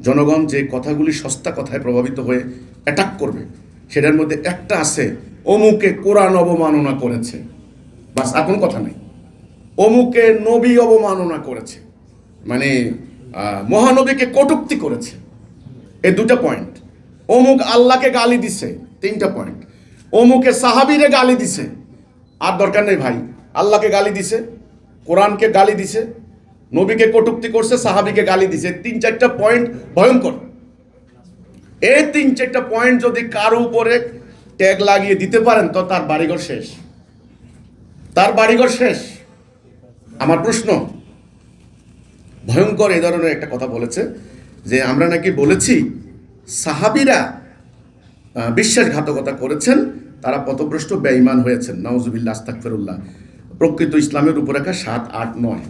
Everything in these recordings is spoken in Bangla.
জনগণ যে কথাগুলি সস্তা কথায় প্রভাবিত হয়ে অ্যাটাক করবে, সেটার মধ্যে একটা আছে অমুকে কোরআন অবমাননা করেছে, বাস আর কোনো কথা নেই। অমুকে নবী অবমাননা করেছে, মানে মহানবীকে কটূক্তি করেছে, এই দুটা পয়েন্ট। অমুক আল্লাহকে গালি দিছে, তিনটা পয়েন্ট। অমুকে সাহাবীরে গালি দিছে, আর দরকার নেই ভাই, আল্লাহকে গালি দিছে, কোরআনকে গালি দিছে, নবীকে কটূক্তি করছে, সাহাবীকে গালি দিছে। তিন চারটা পয়েন্ট ভয়ঙ্কর। এই তিন চারটা পয়েন্ট যদি কারো উপরে ট্যাগ লাগিয়ে দিতে পারেন তো তার বাড়িঘর শেষ, তার বাড়িঘর শেষ। আমার প্রশ্ন, ভয়ঙ্কর এই ধরনের একটা কথা বলেছে যে আমরা নাকি বলেছি সাহাবীরা বিশ্বাসঘাতকতা করেছেন, তারা পথভ্রষ্ট বেঈমান হয়েছেন। নাউজুবিল্লাহ, আস্তাগফিরুল্লাহ। প্রকৃত ইসলামের রূপরেখা 7, 8, 9।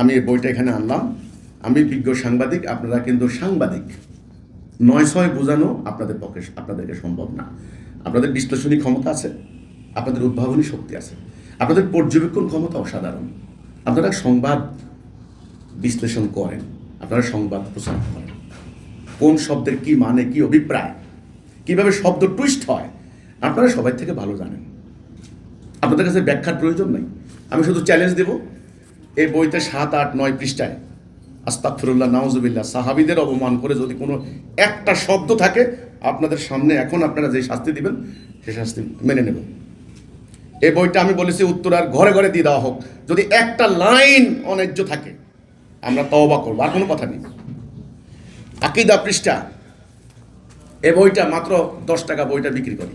আমি এই বইটা এখানে আনলাম। আমি বিজ্ঞ সাংবাদিক, আপনারা কিন্তু সাংবাদিক। 9-6 বোঝানো আপনাদের পক্ষে, আপনাদেরকে সম্ভব না। আপনাদের বিশ্লেষণী ক্ষমতা আছে, আপনাদের উদ্ভাবনী শক্তি আছে, আপনাদের পর্যবেক্ষণ ক্ষমতা অসাধারণ। আপনারা সংবাদ বিশ্লেষণ করেন, আপনারা সংবাদ প্রচার করেন, কোন শব্দের কি মানে, কি অভিপ্রায়, কিভাবে শব্দ টুইস্ট হয়, আপনারা সবাই থেকে ভালো জানেন। আপনাদের কাছে ব্যাখ্যার প্রয়োজন নেই। আমি শুধু চ্যালেঞ্জ দেব, এই বইতে 7, 8, 9 পৃষ্ঠায় আস্তাগফিরুল্লাহ, নাউজুবিল্লাহ, সাহাবীদের অপমান করে যদি কোনো একটা শব্দ থাকে, আপনাদের সামনে এখন আপনারা যে শাস্তি দিবেন সে শাস্তি মেনে নেব। এই বইটা আমি বলেছি উত্তরার ঘরে ঘরে দিয়ে দেওয়া হোক। যদি একটা লাইন অন্যায্য থাকে আমরা তওবা করবো, আর কোনো কথা নেই। আকীদা পৃষ্ঠা, এই বইটা মাত্র 10 টাকা বইটা বিক্রি করি।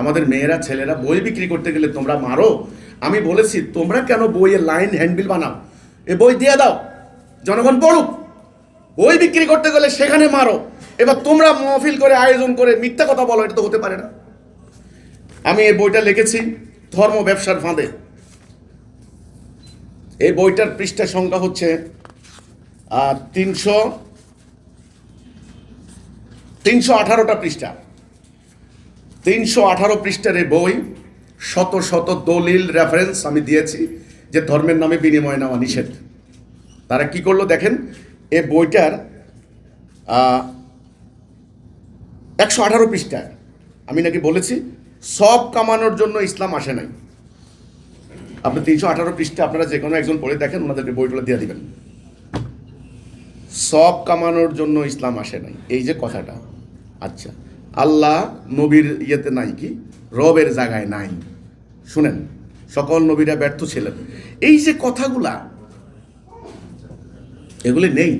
আমাদের মেয়েরা ছেলেরা বই বিক্রি করতে গেলে তোমরা মারো। আমি বলেছি তোমরা কেন বইয়ের লাইন হ্যান্ডবিল বানাও, এ বই দিয়ে দাও, জনগণ পড়ুক। বই বিক্রি করতে গেলে সেখানে মারো। এবার তোমরা মহফিল করে আয়োজন করে মিথ্যা কথা বলো, এটা তো হতে পারে না। আমি এই বইটা লিখেছি ধর্ম ব্যবসার ফাঁদে। এই বইটার পৃষ্ঠা সংখ্যা হচ্ছে 318টা পৃষ্ঠা। 318 পৃষ্ঠার এই বই, শত শত দলিল রেফারেন্স আমি দিয়েছি যে ধর্মের নামে বিনিময় নেওয়া নিষেধ। তারা কি করলো দেখেন, এই বইটার 118 পৃষ্ঠায় আমি নাকি বলেছি সব কামানোর জন্য ইসলাম আসে নাই। আপনি 318 পৃষ্ঠা আপনারা যে কোনো একজন পড়ে দেখেন, ওনাদেরকে বইগুলো দিয়ে দিবেন। সব কামানোর জন্য ইসলাম আসে নাই, এই যে কথাটা। আচ্ছা, আল্লাহ নবীর ইয়েতে নাই, কি রবের জায়গায় নাই। শুনেন, সকল নবীরা ব্যর্থ ছিলেন, এই যে কথাগুলা, এগুলি নেই।